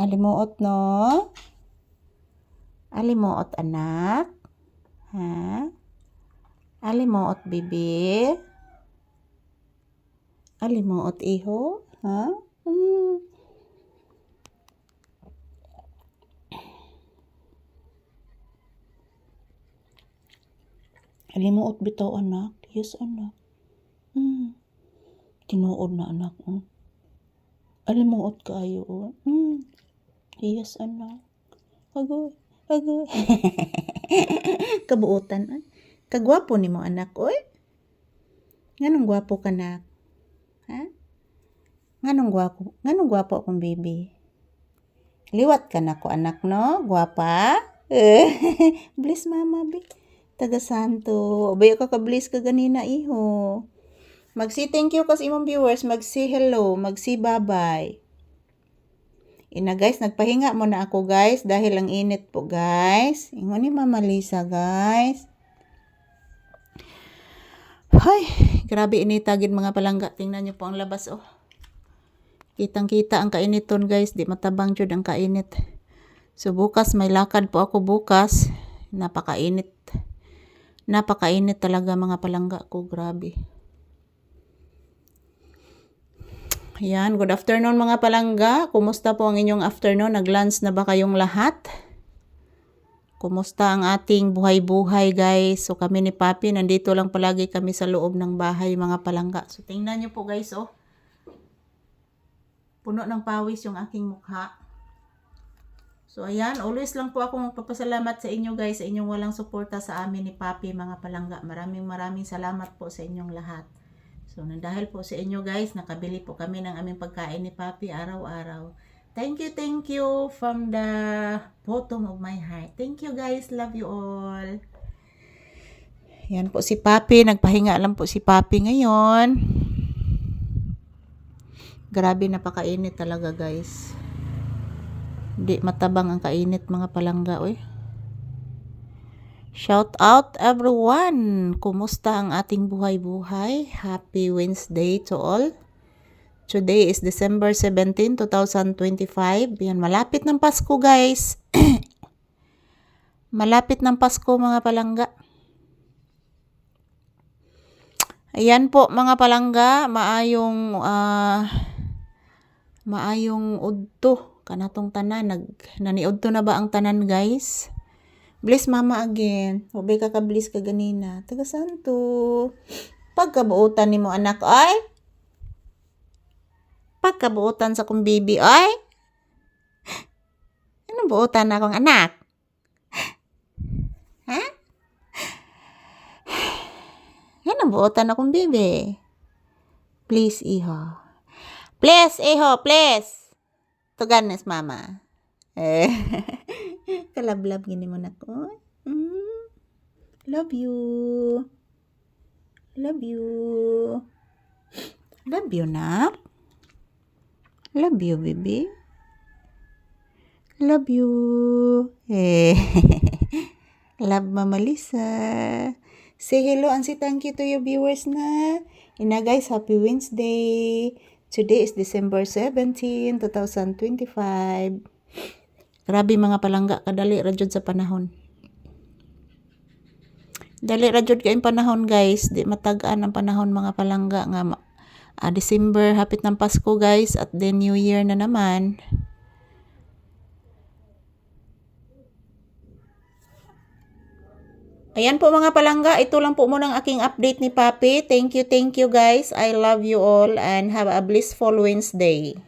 Alimuot, no? Alimuot, anak. Ha? Alimuot, bibi. Alimuot, iho. Ha? Alimuot bitaw, anak. Yes, anak. Tinuod na, anak. Alimuot kaayo. Yes, anak. Agoy. Kabuotan. Kagwapo ni mo, anak. Oy. Nganong gwapo ka, anak? Ha? Nganong gwapo akong baby? Liwat ka na ko, anak, no? Gwapa? Bless mama, be. Taga santo. Bayo ka ka-bless ka ganina, iho. Mag-say thank you kas imong viewers. Mag-say hello. Mag-say bye-bye. Ina guys, nagpahinga mo na ako guys. Dahil ang init po guys. Ingon ni Mama Lisa guys. Hay, grabe initagin mga palangga. Tingnan nyo po ang labas oh. Kitang-kita ang kainiton guys. Di matabang jud ang kainit. So bukas may lakad po ako bukas. Napakainit. Napakainit talaga mga palangga ko. Grabe. Yan, good afternoon mga palangga. Kumusta po ang inyong afternoon? Nag-lunch na ba kayong lahat? Kumusta ang ating buhay-buhay guys? So kami ni Papi, nandito lang palagi kami sa loob ng bahay mga palangga. So tingnan nyo po guys oh. Puno ng pawis yung aking mukha. So ayan, always lang po ako magpapasalamat sa inyo guys, sa inyong walang suporta sa amin ni Papi mga palangga. Maraming salamat po sa inyong lahat. So, dahil po sa inyo guys, nakabili po kami ng aming pagkain ni Papi araw-araw. Thank you from the bottom of my heart. Thank you guys, love you all. Yan po si Papi, nagpahinga lang po si Papi ngayon. Grabe, napakainit talaga guys. Hindi matabang ang kainit mga palangga, oy. Shout out everyone! Kumusta ang ating buhay-buhay? Happy Wednesday to all. Today is December 17, 2025. Yan, malapit ng Pasko guys. Malapit ng Pasko mga palangga. Ayan po mga palangga, maayong udto kanatong tanan. Naniudto na ba ang tanan guys? Bless mama again. Huwag ka bless ka ganina. Taga santo. Pagkabuutan ni mo anak, ay. Pagkabuutan sa kong baby, ay. Anong buutan na akong anak? Ha? Anong buutan na akong baby? Please, iho. Please, iho, please. Tuganes mama. Kalablab gini mo na ko. Love you. Love you. Love you, nak. Love you, baby. Love you. Love Mama Lisa. Say hello and say thank you to your viewers na. Ina guys, happy Wednesday. Today is December 17, 2025. Grabe mga palangga, kadali rajud sa panahon. Dali rajud kayong panahon guys, di matagaan ang panahon mga palangga nga December, hapit ng Pasko guys, at then New Year na naman. Ayan po mga palangga, ito lang po muna ang aking update ni Papi. Thank you guys. I love you all and have a blissful Wednesday.